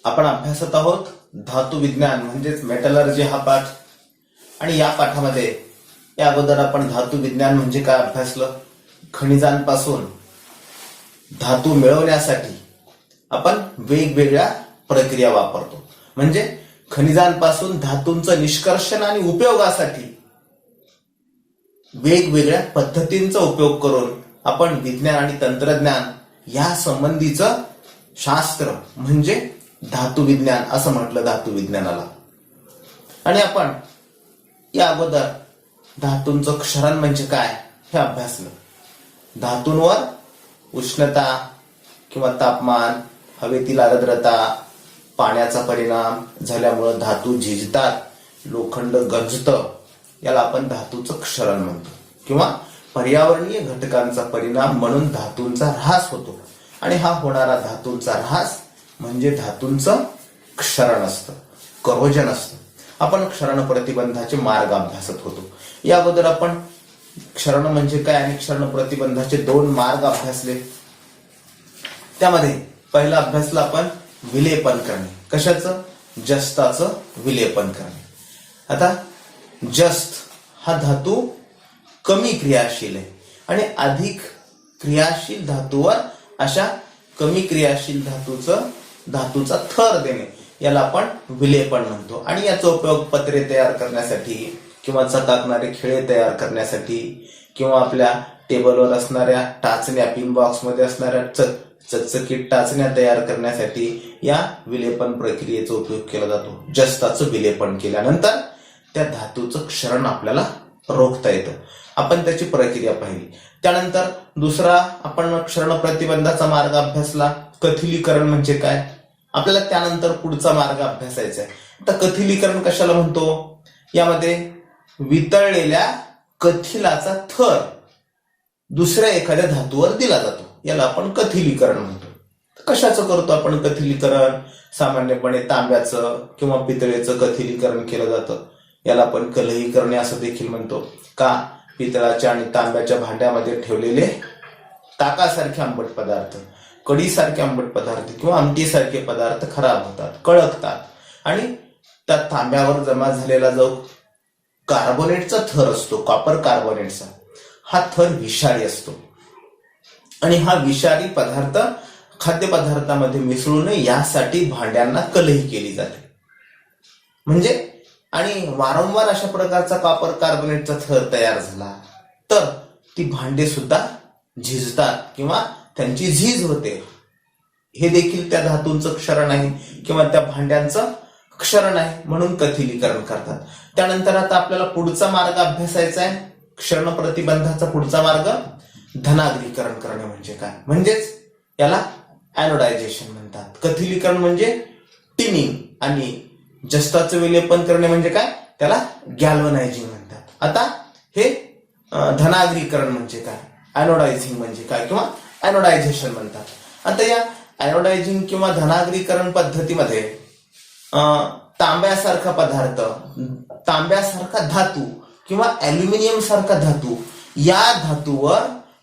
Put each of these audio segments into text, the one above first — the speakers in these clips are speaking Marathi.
आपण अभ्यासत आहोत धातू विज्ञान म्हणजेच मेटलर्जी हा पाठ. आणि या पाठामध्ये या अगोदर आपण धातू विज्ञान म्हणजे काय अभ्यासलं. खनिजांपासून धातू मिळवण्यासाठी आपण वेगवेगळ्या प्रक्रिया वापरतो. म्हणजे खनिजांपासून धातूंचं निष्कर्षण आणि उपयोगासाठी वेगवेगळ्या पद्धतींचा उपयोग करून आपण विज्ञान आणि तंत्रज्ञान या संबंधीचं शास्त्र म्हणजे धातू विज्ञान असं म्हटलं धातू विज्ञानाला. आणि आपण या अगोदर धातूंचं क्षरण म्हणजे काय हे अभ्यासलं. धातूंवर उष्णता किंवा तापमान, हवेतील आर्द्रता, पाण्याचा परिणाम झाल्यामुळे धातू झिजतात, लोखंड गंजतं, याला आपण धातूचं क्षरण म्हणतो. किंवा पर्यावरणीय घटकांचा परिणाम म्हणून धातूंचा ऱ्हास होतो. आणि हा होणारा धातूंचा ऱ्हास म्हणजे धातूंचं क्षरण असतं, करोजन असतं. आपण क्षरण प्रतिबंधाचे मार्ग अभ्यासत होतो. या अगोदर आपण क्षरण म्हणजे काय आणि क्षरण प्रतिबंधाचे 2 मार्ग अभ्यासले. त्यामध्ये पहिला अभ्यासला आपण विलेपन करणे. कशाचं? जस्ताचं विलेपन करणे. आता जस्त हा धातू कमी क्रियाशील आहे आणि अधिक क्रियाशील धातूवर अशा कमी क्रियाशील धातूचा थर देणे याला आपण विलेपन म्हणतो. आणि याचा उपयोग पत्रे तयार करण्यासाठी किंवा चकाकणारे खिळे तयार करण्यासाठी किंवा आपल्या टेबलवर असणाऱ्या टाचण्या, पिन बॉक्स मध्ये असणाऱ्या चकचकीत टाचण्या तयार करण्यासाठी या विलेपन प्रक्रियेचा उपयोग केला जातो. जस्ताचं विलेपन केल्यानंतर त्या धातूचं क्षरण आपल्याला रोखता येतं. आपण त्याची प्रक्रिया पाहिली. त्यानंतर दुसरा आपण क्षरण प्रतिबंधाचा मार्ग अभ्यासला. कथिलीकरण म्हणजे काय आपल्याला त्यानंतर पुढचा मार्ग अभ्यासायचा आहे. आता कथिलीकरण कशाला म्हणतो? यामध्ये वितळलेल्या कथिलाचा थर दुसऱ्या एखाद्या धातूवर दिला जातो, याला आपण कथिलीकरण म्हणतो. कशाचं करतो आपण कथिलीकरण? सामान्यपणे तांब्याचं किंवा पितळेचं कथिलीकरण केलं जातं. याला आपण कलही करणे असं देखील म्हणतो. का? पितळाच्या आणि तांब्याच्या भांड्यामध्ये ठेवलेले ताकासारखे आंबट पदार्थ, कढीसारखे आंबट पदार्थ किंवा आमटीसारखे पदार्थ खराब होतात, कळकतात. आणि त्या तांब्यावर जमा झालेला जो कार्बोनेटचा थर असतो, कॉपर कार्बोनेटचा, हा थर विषारी असतो. आणि हा विषारी पदार्थ खाद्यपदार्थामध्ये मिसळू नये यासाठी भांड्यांना कलही केली जाते. म्हणजे आणि वारंवार अशा प्रकारचा कॉपर कार्बोनेटचा थर तयार झाला तर ती भांडे सुद्धा झिजतात किंवा त्यांची झीज होते. हे देखील त्या धातूंचं क्षरण आहे किंवा त्या भांड्यांचं क्षरण आहे, म्हणून कथिलीकरण करतात. त्यानंतर आता आपल्याला पुढचा मार्ग अभ्यासायचा आहे. क्षरण प्रतिबंधाचा पुढचा मार्ग धनाग्रीकरण करणे म्हणजे काय? म्हणजेच याला ऍनोडायझेशन म्हणतात. कथिलीकरण म्हणजे टिनिंग आणि जस्ताचं विलेपन करणे म्हणजे काय? त्याला गॅल्वनायझिंग म्हणतात. आता हे धनाग्रीकरण म्हणजे काय, ऍनोडायझिंग म्हणजे काय किंवा ऍनोडायझेशन म्हणतात. आता या ऍनोडायझिंग किंवा धनाग्रीकरण पद्धतीमध्ये तांब्यासारखा पदार्थ, तांब्यासारखा धातू किंवा अॅल्युमिनियम सारखा धातू, या धातूवर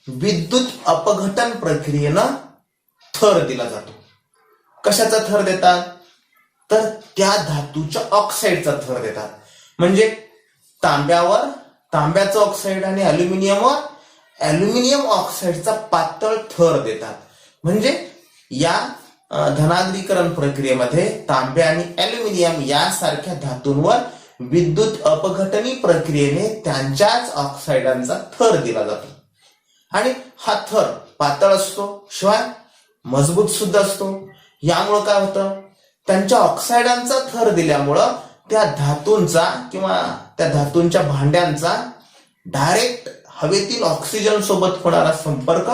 विद्युत अपघटन प्रक्रियेनं थर दिला जातो. कशाचा थर देतात? तर त्या धातूच्या ऑक्साईडचा थर देतात. म्हणजे तांब्यावर तांब्याचं ऑक्साईड आणि अॅल्युमिनियमवर अॅल्युमिनियम ऑक्साईडचा पातळ थर देतात. म्हणजे या धनाग्रीकरण प्रक्रियेमध्ये तांबे आणि अॅल्युमिनियम यासारख्या धातूंवर विद्युत अपघटनी प्रक्रियेने त्यांच्याच ऑक्साईडांचा थर दिला जातो. आणि हा थर पातळ असतो, शिवाय मजबूत सुद्धा असतो. यामुळं काय होतं? त्यांच्या ऑक्साईडांचा थर दिल्यामुळं त्या धातूंचा किंवा त्या धातूंच्या भांड्यांचा डायरेक्ट हवेतील ऑक्सिजन सोबत होणारा संपर्क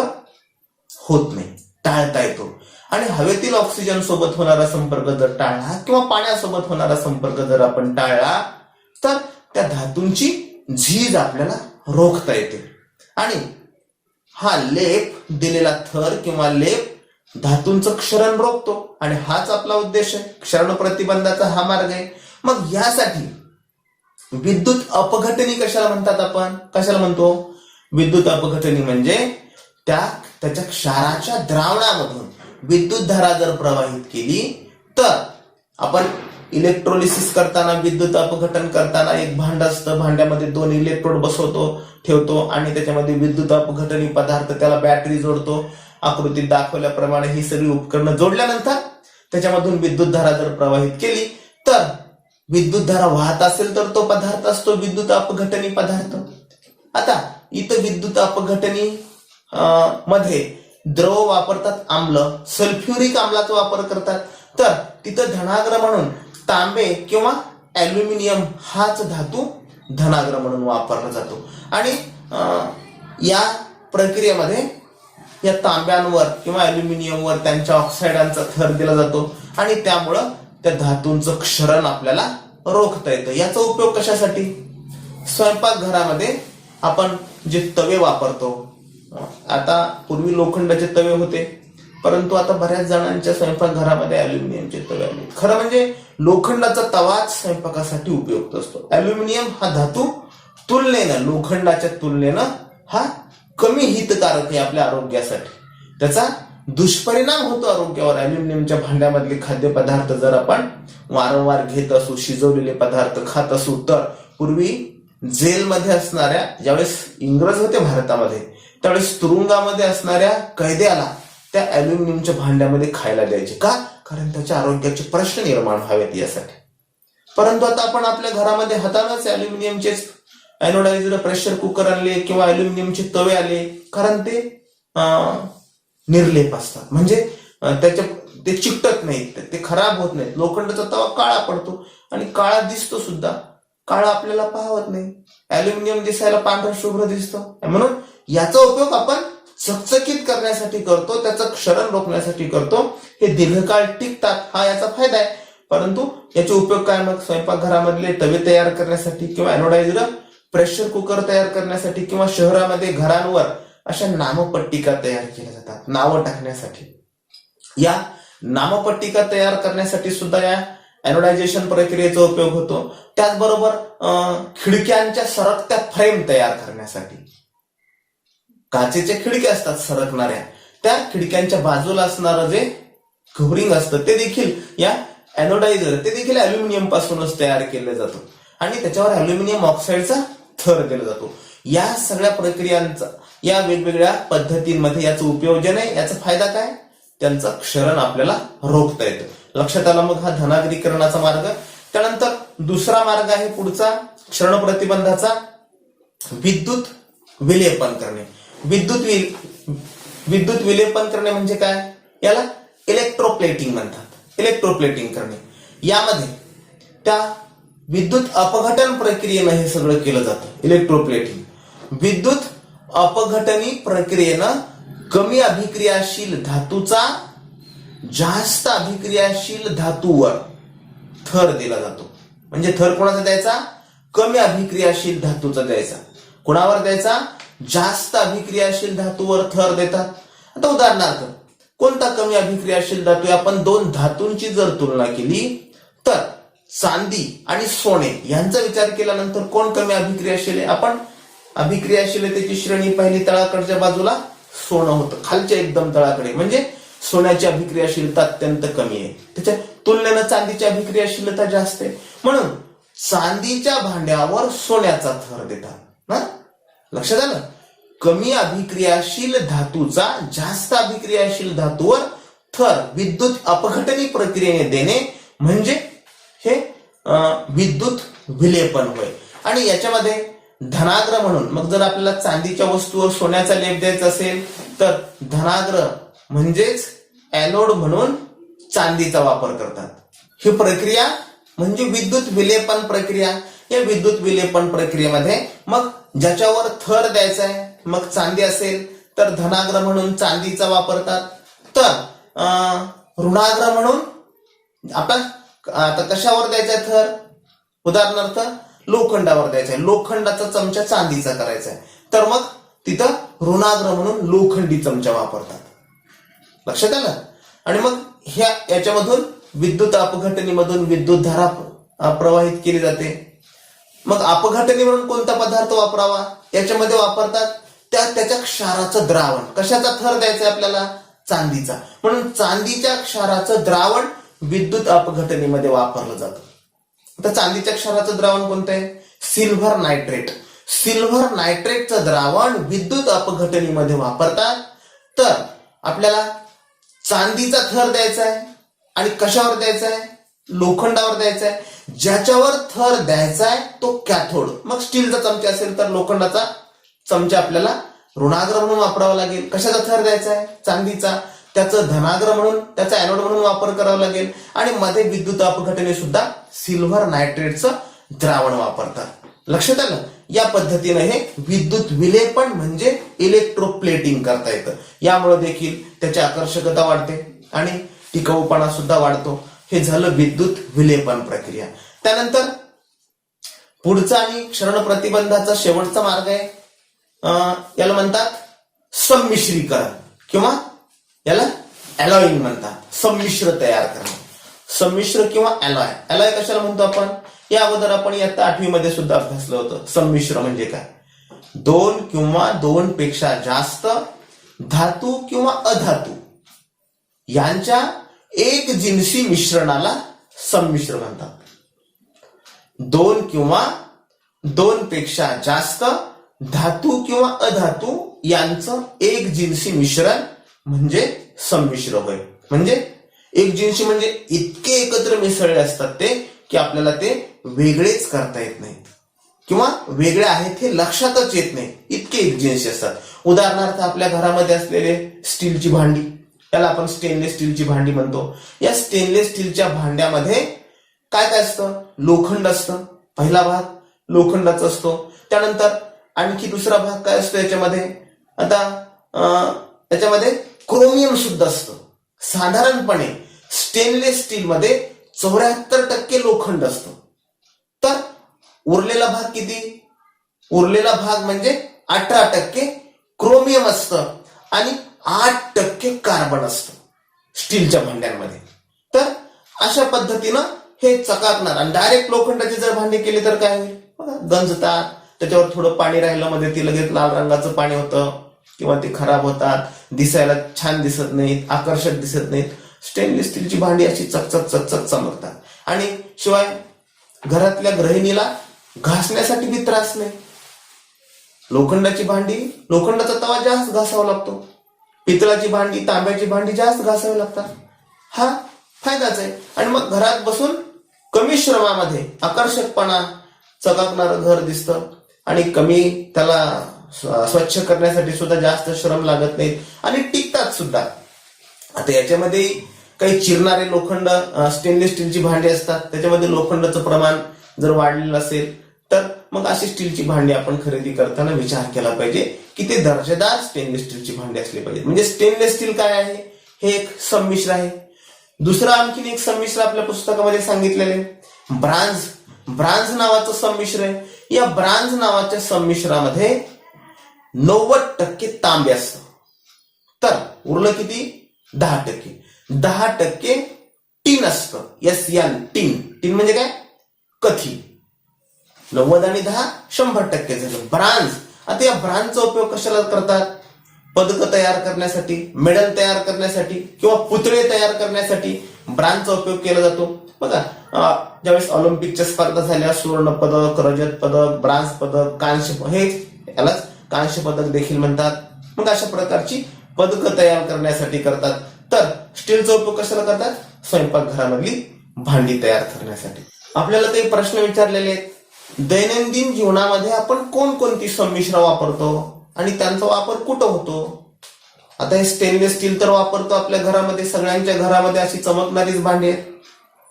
होत नाही, टाळता येतो. आणि हवेतील ऑक्सिजन सोबत होणारा संपर्क जर टाळला किंवा पाण्यासोबत होणारा संपर्क जर आपण टाळला तर त्या धातूंची झीज आपल्याला रोखता येते. आणि हा लेप दिलेला थर किंवा लेप धातूंचं क्षरण रोखतो. आणि हाच आपला उद्देश आहे. क्षरण प्रतिबंधाचा हा मार्ग आहे. मग यासाठी विद्युत अपघटनी कशाला म्हणतात? आपण कशाला म्हणतो? विद्युत अपघटनी म्हणजे त्याच्या क्षाराच्या द्रावणामधून विद्युत धारा जर प्रवाहित केली तर आपण इलेक्ट्रोलिसिस करताना, विद्युत अपघटन करताना एक भांड असतं, भांड्यामध्ये 2 इलेक्ट्रोड बसवतो, ठेवतो आणि त्याच्यामध्ये विद्युत अपघटनी पदार्थ, त्याला बॅटरी जोडतो. आकृतीत दाखवल्याप्रमाणे ही सगळी उपकरणं जोडल्यानंतर त्याच्यामधून विद्युत धारा जर प्रवाहित केली तर विद्युत धारा वाहत असेल तर तो पदार्थ असतो विद्युत अपघटनी पदार्थ. आता इथं विद्युत अपघटनी मध्ये द्रव वापरतात, आम्ल, सल्फ्युरिक आम्लाचा वापर करतात. तर तिथं धनाग्र म्हणून तांबे किंवा अॅल्युमिनियम हाच धातू धनाग्र म्हणून वापरला जातो. आणि या प्रक्रियेमध्ये या तांब्यांवर किंवा अॅल्युमिनियमवर त्यांच्या ऑक्साईडांचा थर दिला जातो आणि त्यामुळं त्या धातूंचं क्षरण आपल्याला रोखता येतं. याचा उपयोग कशासाठी? स्वयंपाकघरामध्ये आपण जे तवे वापरतो, आता पूर्वी लोखंडाचे तवे होते, परंतु आता बऱ्याच जणांच्या स्वयंपाकघरामध्ये अॅल्युमिनियमचे तवे आले. खरं म्हणजे लोखंडाचा तवाच स्वयंपाकासाठी उपयुक्त असतो. अॅल्युमिनियम हा धातू तुलनेनं, लोखंडाच्या तुलनेनं हा कमी हितकारक आहे आपल्या आरोग्यासाठी. त्याचा दुष्परिणाम होतो आरोग्यावर. अॅल्युमिनियमच्या भांड्यामधले खाद्यपदार्थ जर आपण वारंवार घेत असू, शिजवलेले पदार्थ खात असू, तर पूर्वी जेलमध्ये असणाऱ्या, ज्यावेळेस इंग्रज होते भारतामध्ये, त्यावेळेस तुरुंगामध्ये असणाऱ्या कैद्याला त्या अॅल्युमिनियमच्या भांड्यामध्ये खायला द्यायचे. का? कारण त्याच्या आरोग्याचे प्रश्न निर्माण व्हावेत यासाठी. परंतु आता आपण आपल्या घरामध्ये हातानच अॅल्युमिनियमचेच अॅनोडायझ्ड प्रेशर कुकर आणले किंवा अॅल्युमिनियमचे तवे आले, कारण ते निर्लेप असतात, म्हणजे ते चिकटत नाहीत, ते खराब होत नाहीत. लोखंडाचा तवा काळा पडतो आणि काळा दिसतो सुद्धा, काळा आपल्याला पाहत नाही. अॅल्युमिनियम दिसायला पांढरं शुभ्र दिसतं. म्हणून याचा उपयोग आपण चकचकीत करण्यासाठी करतो, त्याचं क्षरण रोखण्यासाठी करतो. हे दीर्घकाळ टिकतात, हा याचा फायदा आहे. परंतु याचे उपयोग काय? मग स्वयंपाकघरामधले तवे तयार करण्यासाठी किंवा अॅनोडायझ्ड प्रेशर कुकर तयार करण्यासाठी किंवा शहरामध्ये घरांवर अशा नामपट्टिका तयार केल्या जातात, नावं टाकण्यासाठी. या नामपट्टिका तयार करण्यासाठी सुद्धा या अॅनोडायझेशन प्रक्रियेचा उपयोग होतो. त्याचबरोबर खिडक्यांच्या सरकत्या फ्रेम तयार करण्यासाठी, काचेच्या खिडक्या असतात सरकणाऱ्या, त्या खिडक्यांच्या बाजूला असणारं जे कव्हरिंग असतं ते देखील या अॅनोडायझर, ते देखील अॅल्युमिनियम पासूनच तयार केलं जातं आणि त्याच्यावर अॅल्युमिनियम ऑक्साईडचा थर दिला जातो. या सगळ्या प्रक्रियांचा, या वेगवेगळ्या पद्धतींमध्ये याचं उपयोजन आहे. याचा फायदा काय? त्यांचं क्षरण आपल्याला रोखता येतं. लक्षात आलं? मग हा धनाग्रीकरणाचा मार्ग. त्यानंतर दुसरा मार्ग आहे पुढचा क्षरण प्रतिबंधाचा, विद्युत विलेपन करणे. विद्युत विलेपन करणे म्हणजे काय? याला इलेक्ट्रोप्लेटिंग म्हणतात. इलेक्ट्रोप्लेटिंग करणे, यामध्ये त्या विद्युत अपघटन प्रक्रियेनं हे सगळं केलं जातं. इलेक्ट्रोप्लेटिंग, विद्युत अपघटनी प्रक्रियेनं कमी अभिक्रियाशील धातूचा जास्त अभिक्रियाशील धातूवर थर दिला जातो. म्हणजे थर कोणाचा द्यायचा? कमी अभिक्रियाशील धातूचा द्यायचा. कोणावर द्यायचा? जास्त अभिक्रियाशील धातूवर थर देतात. आता उदाहरणार्थ, कोणता कमी अभिक्रियाशील धातू? आपण 2 धातूंची जर तुलना केली तर चांदी आणि सोने यांचा विचार केल्यानंतर कोण कमी अभिक्रियाशील आहे? आपण अभिक्रियाशीलतेची श्रेणी पाहिली, तळाकडच्या बाजूला सोनं होतं, खालच्या एकदम तळाकडे, म्हणजे सोन्याची अभिक्रियाशीलता अत्यंत कमी आहे. त्याच्या तुलनेनं चांदीची अभिक्रियाशीलता जास्त आहे. म्हणून चांदीच्या भांड्यावर सोन्याचा थर देतात ना. लक्षात आलं? कमी अभिक्रियाशील धातूचा जास्त अभिक्रियाशील धातूवर थर विद्युत अपघटनी प्रक्रियेने देणे म्हणजे हे विद्युत विलेपन होय. आणि याच्यामध्ये धनाग्र म्हणून, मग जर आपल्याला चांदीच्या वस्तूवर सोन्याचा लेप द्यायचा असेल तर धनाग्र म्हणजेच एनोड म्हणून चांदीचा वापर करतात. ही प्रक्रिया म्हणजे विद्युत विलेपन प्रक्रिया. या विद्युत विलेपन प्रक्रियेमध्ये मग ज्याच्यावर थर द्यायचा आहे, मग चांदी असेल तर धनाग्र म्हणून चांदीचा वापरतात. तर ऋणाग्र म्हणून आपण आता कशावर द्यायचा थर? उदाहरणार्थ लोखंडावर द्यायचा आहे, लोखंडाचा चमचा चांदीचा करायचा आहे, तर मग तिथं ऋणाग्र म्हणून लोखंडी चमचा वापरतात. लक्षात आलं? आणि मग याच्यामधून विद्युत अपघटनीमधून विद्युत धारा प्रवाहित केली जाते. मग अपघटनी म्हणून कोणता पदार्थ वापरावा? याच्यामध्ये वापरतात त्याच्या क्षाराचं द्रावण. कशाचा थर द्यायचा आपल्याला? चांदीचा. म्हणून चांदीच्या क्षाराचं द्रावण विद्युत अपघटनेमध्ये वापरलं जातं. आता चांदीच्या क्षाराचं द्रावण कोणतं आहे? Silver nitrate. सिल्व्हर नायट्रेटचं द्रावण विद्युत अपघटनेमध्ये वापरतात. तर आपल्याला चांदीचा थर द्यायचा आहे आणि कशावर द्यायचा आहे? लोखंडावर द्यायचा आहे. ज्याच्यावर थर द्यायचा आहे तो कॅथोड. मग स्टीलचा चमचा असेल तर लोखंडाचा चमचा आपल्याला ऋणाग्र म्हणून वापरावा लागेल. कशाचा थर द्यायचा आहे? चांदीचा. त्याचं धनाग्र म्हणून, त्याचा एनोड म्हणून वापर करावा लागेल. आणि मध्ये विद्युत अपघटने सुद्धा सिल्व्हर नायट्रेटचं द्रावण वापरतात. लक्षात आलं? या पद्धतीने हे विद्युत विलेपन म्हणजे इलेक्ट्रोप्लेटिंग करता येतं. यामुळे देखील त्याची आकर्षकता वाढते आणि टिकाऊपणा सुद्धा वाढतो. हे झालं विद्युत विलेपन प्रक्रिया. त्यानंतर पुढचा आणि क्षरण प्रतिबंधाचा शेवटचा मार्ग आहे, याला म्हणतात संमिश्रीकरण किंवा याला अलॉइंग म्हणतात. संमिश्र तयार करणं. संमिश्र किंवा अलॉय. अलॉय कशाला म्हणतो आपण? या अगोदर आपण इयत्ता 8वी मध्ये सुद्धा अभ्यासलं होतं. संमिश्र म्हणजे काय? दोन किंवा दोन पेक्षा जास्त धातू किंवा अधातू यांच्या एक जिन्सी मिश्रणाला संमिश्र म्हणतात. दोन किंवा दोन पेक्षा जास्त धातू किंवा अधातू यांचं एक जिन्सी मिश्रण म्हणजे संमिश्र होय. म्हणजे एक जिन्सी म्हणजे इतके एकत्र मिसळले असतात ते की आपल्याला ते वेगळेच करता येत नाहीत किंवा वेगळे आहेत हे लक्षातच येत नाही, इतके एकजिन्सी असतात. उदाहरणार्थ आपल्या घरामध्ये असलेले स्टीलची भांडी, त्याला आपण स्टेनलेस स्टीलची भांडी म्हणतो. या स्टेनलेस स्टीलच्या भांड्यामध्ये काय काय असतं? लोखंड असतं. पहिला भाग लोखंडाचा असतो. त्यानंतर आणखी दुसरा भाग काय असतो याच्यामध्ये? आता त्याच्यामध्ये क्रोमियम सुद्धा असतं. साधारणपणे स्टेनलेस स्टील मध्ये 74% लोखंड असतं. तर उरलेला भाग किती? उरलेला भाग म्हणजे 18% क्रोमियम असतं आणि 8% कार्बन असतं स्टीलच्या भांड्यांमध्ये. तर अशा पद्धतीनं हे चकाकणार. आणि डायरेक्ट लोखंडाचे जर भांडे केले तर काय होईल? गंजतात. त्याच्यावर थोडं पाणी राहिलं मध्ये ती लगेच लाल रंगाचं पाणी होतं किंवा ते खराब होतात, दिसायला छान दिसत नाहीत, आकर्षक दिसत नाहीत. स्टेनलेस स्टीलची भांडी अशी चकचक चकचक चमकतात. आणि शिवाय घरातल्या गृहिणीला घासण्यासाठी बी त्रास नाही. लोखंडाची भांडी, लोखंडाचा तवा जास्त घासावा लागतो. पितळाची भांडी, तांब्याची भांडी जास्त घासावी लागतात. हा फायदाच आहे. आणि मग घरात बसून कमी श्रमामध्ये आकर्षकपणा, चकाकणारं घर दिसतं आणि कमी त्याला स्वच्छ करण्यासाठी सुद्धा जास्त श्रम लागत नाहीत आणि टिकतात सुद्धा. आता याच्यामध्ये काही चिरणारे लोखंड स्टेनलेस स्टीलची भांडी असतात. त्याच्यामध्ये लोखंडाचं प्रमाण जर वाढलेलं असेल तर मग अशी स्टीलची भांडी आपण खरेदी करताना विचार केला पाहिजे की ते दर्जेदार स्टेनलेस स्टीलची भांडी असली पाहिजे. म्हणजे स्टेनलेस स्टील काय आहे? हे एक संमिश्र आहे. दुसरं आणखीन एक संमिश्र आपल्या पुस्तकामध्ये सांगितलेले ब्रांझ. ब्रांझ नावाचं संमिश्र आहे. या ब्रांझ नावाच्या संमिश्रामध्ये 90% तांबे असतं. तर उरलं किती? 10%. 10% टीन असतं. SN टीन. टीन म्हणजे काय? कथी. 90 आणि 10 100% झालं. ब्रांझ. आता या ब्रांझचा उपयोग कशाला करतात? पदकं तयार करण्यासाठी, मेडल तयार करण्यासाठी किंवा पुतळे तयार करण्यासाठी ब्रांझचा उपयोग केला जातो. बघा ज्यावेळेस ऑलिम्पिकच्या स्पर्धा झाल्या, सुवर्ण पदक, रजत पदक, ब्रांझ पदक, कांस्य, हे यालाच कांस्य पदक देखील म्हणतात. मग अशा प्रकारची पदकं तयार करण्यासाठी करतात. तर स्टीलचा उपयोग कशाला करतात? स्वयंपाकघरामधली भांडी तयार करण्यासाठी. आपल्याला काही प्रश्न विचारलेले आहेत. दैनंदिन जीवनामध्ये आपण कोणकोणती संमिश्र वापरतो आणि त्यांचा वापर कुठं होतो? आता हे स्टेनलेस स्टील तर वापरतो आपल्या घरामध्ये, सगळ्यांच्या घरामध्ये अशी चमकणारीच भांडी आहेत.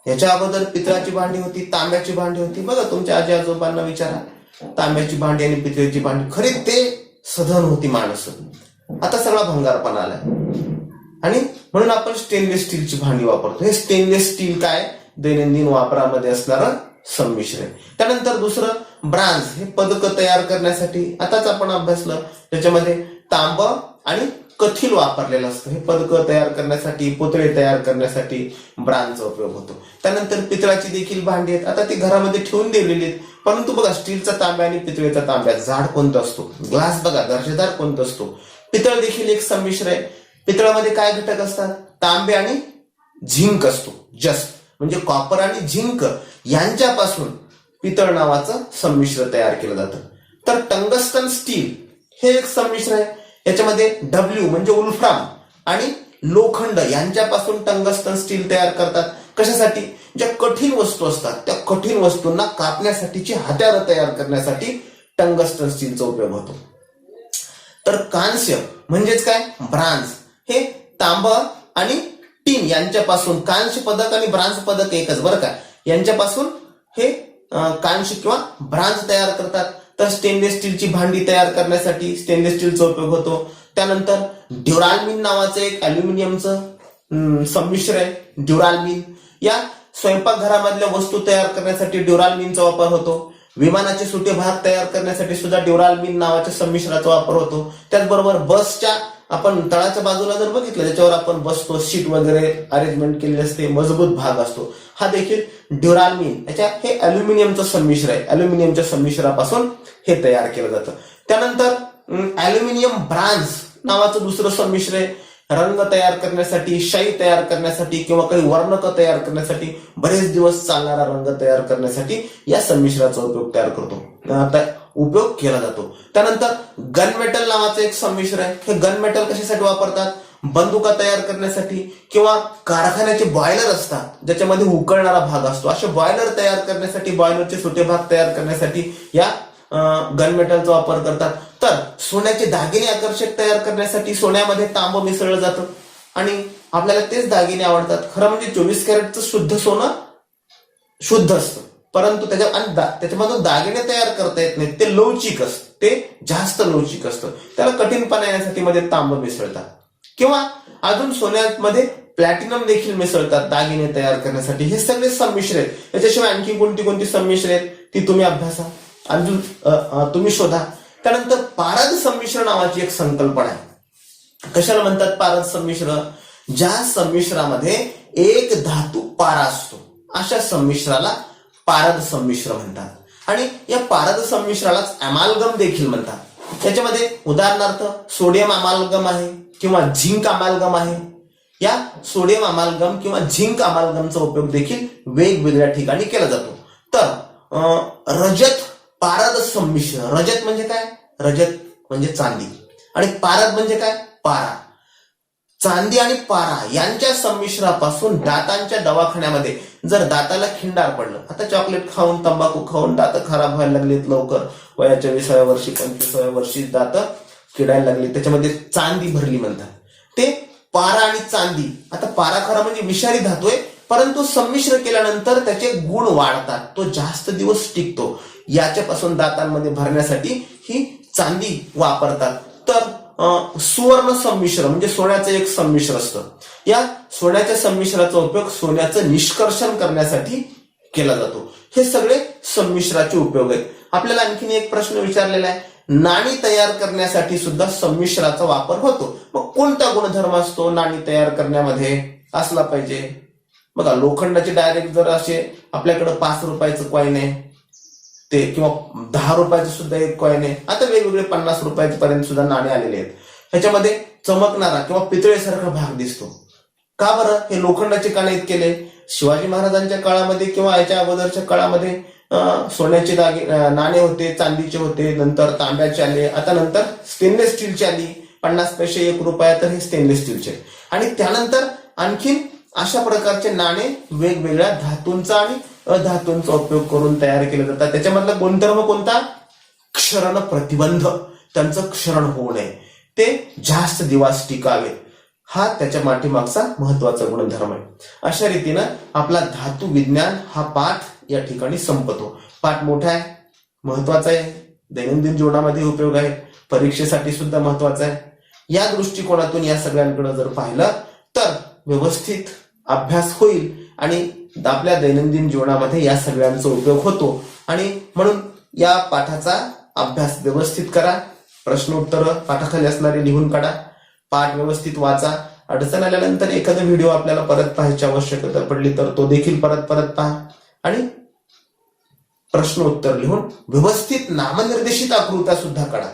याच्या अगोदर पितळाची भांडी होती, तांब्याची भांडी होती. बघा तुमच्या आजी आजोबांना विचारा, तांब्याची भांडी आणि पितळेची भांडी खरी ते सधन होती माणसं. आता सगळा भंगारपणा आलाय आणि म्हणून आपण स्टेनलेस स्टीलची भांडी वापरतो. हे स्टेनलेस स्टील काय? दैनंदिन वापरामध्ये असणारं संमिश्र आहे. त्यानंतर दुसरं ब्रांझ. हे पदकं तयार करण्यासाठी आताच आपण अभ्यासलं. त्याच्यामध्ये तांब आणि कथील वापरलेलं असतं. हे पदकं तयार करण्यासाठी, पुतळे तयार करण्यासाठी ब्रांझचा उपयोग होतो. त्यानंतर पितळाची देखील भांडी आहेत. आता ती घरामध्ये ठेवून दिलेली आहेत. परंतु बघा स्टीलचा तांब्या आणि पितळेचा तांब्या जाड कोणता असतो? ग्लास बघा दर्जेदार कोणता असतो? पितळ देखील एक संमिश्र आहे. पितळामध्ये काय घटक असतात? तांबे आणि झिंक असतो. जस्ट म्हणजे कॉपर आणि झिंक यांच्यापासून पितळ नावाचं संमिश्र तयार केलं जातं. तर टंगस्टन स्टील हे एक संमिश्र आहे. याच्यामध्ये डब्ल्यू म्हणजे वुल्फ्राम आणि लोखंड यांच्यापासून टंगस्टन स्टील तयार करतात. कशासाठी? ज्या कठीण वस्तू असतात त्या कठीण वस्तूंना कापण्यासाठीची हत्यारं तयार करण्यासाठी टंगस्टन स्टीलचा उपयोग होतो. तर कांस्य म्हणजेच काय? ब्रांझ हे तांब आणि टीन यांच्यापासून, कांस्य पदक आणि ब्रांझ पदक एकच बरं का, यांच्यापासून हे कांस्य किंवा ब्रांझ तयार करतात. तर स्टेनलेस स्टीलची भांडी तयार करण्यासाठी स्टेनलेस स्टीलचा उपयोग होतो. त्यानंतर ड्युरालमिन नावाचं एक अल्युमिनियमचं संमिश्र आहे. ड्युरालमिन या स्वयंपाकघरामधल्या वस्तू तयार करण्यासाठी ड्युरालमिनचा वापर होतो. विमानाचे सुटे भाग तयार करण्यासाठी सुद्धा ड्युरालमिन नावाच्या संमिश्राचा वापर होतो. त्याचबरोबर बसच्या आपण तळाच्या बाजूला जर बघितलं त्याच्यावर आपण बसतो, सीट वगैरे अरेंजमेंट केलेली असते, मजबूत भाग असतो, हा देखील ड्युरालमिन हे अल्युमिनियमचं संमिश्र आहे. अल्युमिनियमच्या संमिश्रापासून हे तयार केलं जातं. त्यानंतर अल्युमिनियम ब्रांझ नावाचं दुसरं संमिश्र आहे. रंग तयार करण्यासाठी, शाई तयार करण्यासाठी किंवा काही वर्णक तयार करण्यासाठी, बरेच दिवस चालणारा रंग तयार करण्यासाठी या संमिश्राचा उपयोग केला जातो. त्यानंतर गनमेटल नावाचं एक संमिश्र आहे. हे गनमेटल कशासाठी वापरतात? बंदुका तयार करण्यासाठी किंवा कारखान्याचे बॉयलर असतात ज्याच्यामध्ये उकळणारा भाग असतो, असे बॉयलर तयार करण्यासाठी, बॉयलरचे सुटे भाग तयार करण्यासाठी या गनमेटलचा वापर करतात. तर सोन्याचे दागिने आकर्षक तयार करण्यासाठी सोन्यामध्ये तांब मिसळलं जातं आणि आपल्याला तेच दागिने आवडतात. खरं म्हणजे 24 कॅरेटचं शुद्ध सोनं शुद्ध असतं, परंतु त्याच्यामधून दागिने तयार करता येत नाहीत. ते लवचिक असतं, ते जास्त लवचिक असतं, त्याला कठीणपणा येण्यासाठी मध्ये तांब मिसळतात. किंवा अजून सोन्यामध्ये प्लॅटिनम देखील मिसळतात दागिने तयार करण्यासाठी. हे सगळे संमिश्र आहेत. याच्याशिवाय आणखी कोणती कोणती संमिश्र आहेत ती तुम्ही अभ्यासा, अजून तुम्ही शोधा. त्यानंतर पारद संमिश्र नावाची एक संकल्पना आहे. कशाला म्हणतात पारद संमिश्र? ज्या संमिश्रामध्ये एक धातू पारा असतो अशा संमिश्राला पारद संमिश्र म्हणतात. आणि या पारद संमिश्रालाच अमालगम देखील म्हणतात. याच्यामध्ये उदाहरणार्थ सोडियम अमालगम आहे किंवा झिंक अमालगम आहे. या सोडियम अमालगम किंवा झिंक अमालगमचा उपयोग देखील वेगवेगळ्या ठिकाणी केला जातो. तर रजत पारद संमिश्र, रजत म्हणजे काय? रजत म्हणजे चांदी आणि पारद म्हणजे काय? पारा. चांदी आणि पारा यांच्या संमिश्रापासून दातांच्या दवाखान्यामध्ये जर दाताला खिंडार पडलं, आता चॉकलेट खाऊन, तंबाखू खाऊन दात खराब व्हायला लागलीत लवकर, वयाच्या 20व्या वर्षी 25व्या वर्षी दात किडायला लागली, त्याच्यामध्ये चांदी भरली म्हणतात. ते पारा आणि चांदी. आता पारा खरा म्हणजे विषारी धातू आहे, परंतु संमिश्र केल्यानंतर त्याचे गुण वाढतात, तो जास्त दिवस टिकतो. याच्यापासून दातांमध्ये भरण्यासाठी ही चांदी वापरतात. तर सुवर्ण संमिश्र म्हणजे सोन्याचं एक संमिश्र असतं. या सोन्याच्या संमिश्राचा उपयोग सोन्याचं निष्कर्षण करण्यासाठी केला जातो. हे सगळे संमिश्राचे उपयोग आहेत. आपल्याला आणखीन एक प्रश्न विचारलेला आहे, नाणी तयार करण्यासाठी सुद्धा संमिश्राचा वापर होतो. मग कोणता गुणधर्म असतो नाणी तयार करण्यामध्ये असला पाहिजे? बघा, लोखंडाचे डायरेक्ट जर असे आपल्याकडे 5 रुपयाचं कॉईन आहे ते, किंवा 10 रुपयाचं सुद्धा एक कॉईन आहे, आता वेगवेगळे 50 रुपयापर्यंत सुद्धा नाणे आलेले आहेत, ह्याच्यामध्ये चमकणारा किंवा पितळेसारखा भाग दिसतो. का बरं? हे लोखंडाचे का नाहीत केले? शिवाजी महाराजांच्या काळामध्ये किंवा याच्या अगोदरच्या काळामध्ये सोन्याचे नाणे होते, चांदीचे होते, नंतर तांब्याचे आले, आता नंतर स्टेनलेस स्टीलचे आली, 50 पैसे 1 रुपया तर हे स्टेनलेस स्टीलचे. आणि त्यानंतर आणखीन अशा प्रकारचे नाणे वेगवेगळ्या धातूंचा आणि अधातूंचा उपयोग करून तयार केले जातात. त्याच्यामधला गुणधर्म कोणता? क्षरण प्रतिबंध. त्यांचं क्षरण होऊ नये, ते जास्त दिवस टिकावे, हा त्याच्या पाठीमागचा महत्वाचा गुणधर्म आहे. अशा रीतीनं आपला धातू विज्ञान हा पाठ या ठिकाणी संपतो. पाठ मोठा आहे, महत्वाचा आहे, दैनंदिन जीवनामध्ये उपयोग आहे, परीक्षेसाठी सुद्धा महत्वाचा आहे. या दृष्टिकोनातून या सगळ्यांकडे जर पाहिलं तर व्यवस्थित अभ्यास होईल आणि आपल्या दैनंदिन जीवनामध्ये या सगळ्यांचा उपयोग होतो. आणि म्हणून या पाठाचा अभ्यास व्यवस्थित करा. प्रश्न उत्तर पाठाखाली असणारे लिहून काढा. पाठ व्यवस्थित वाचा. अडचण आल्यानंतर एखादा व्हिडिओ आपल्याला परत पाहायची आवश्यकता पडली तर तो देखील परत पहा. आणि प्रश्न उत्तर लिहून व्यवस्थित नामनिर्देशित आकृत्या सुद्धा काढा.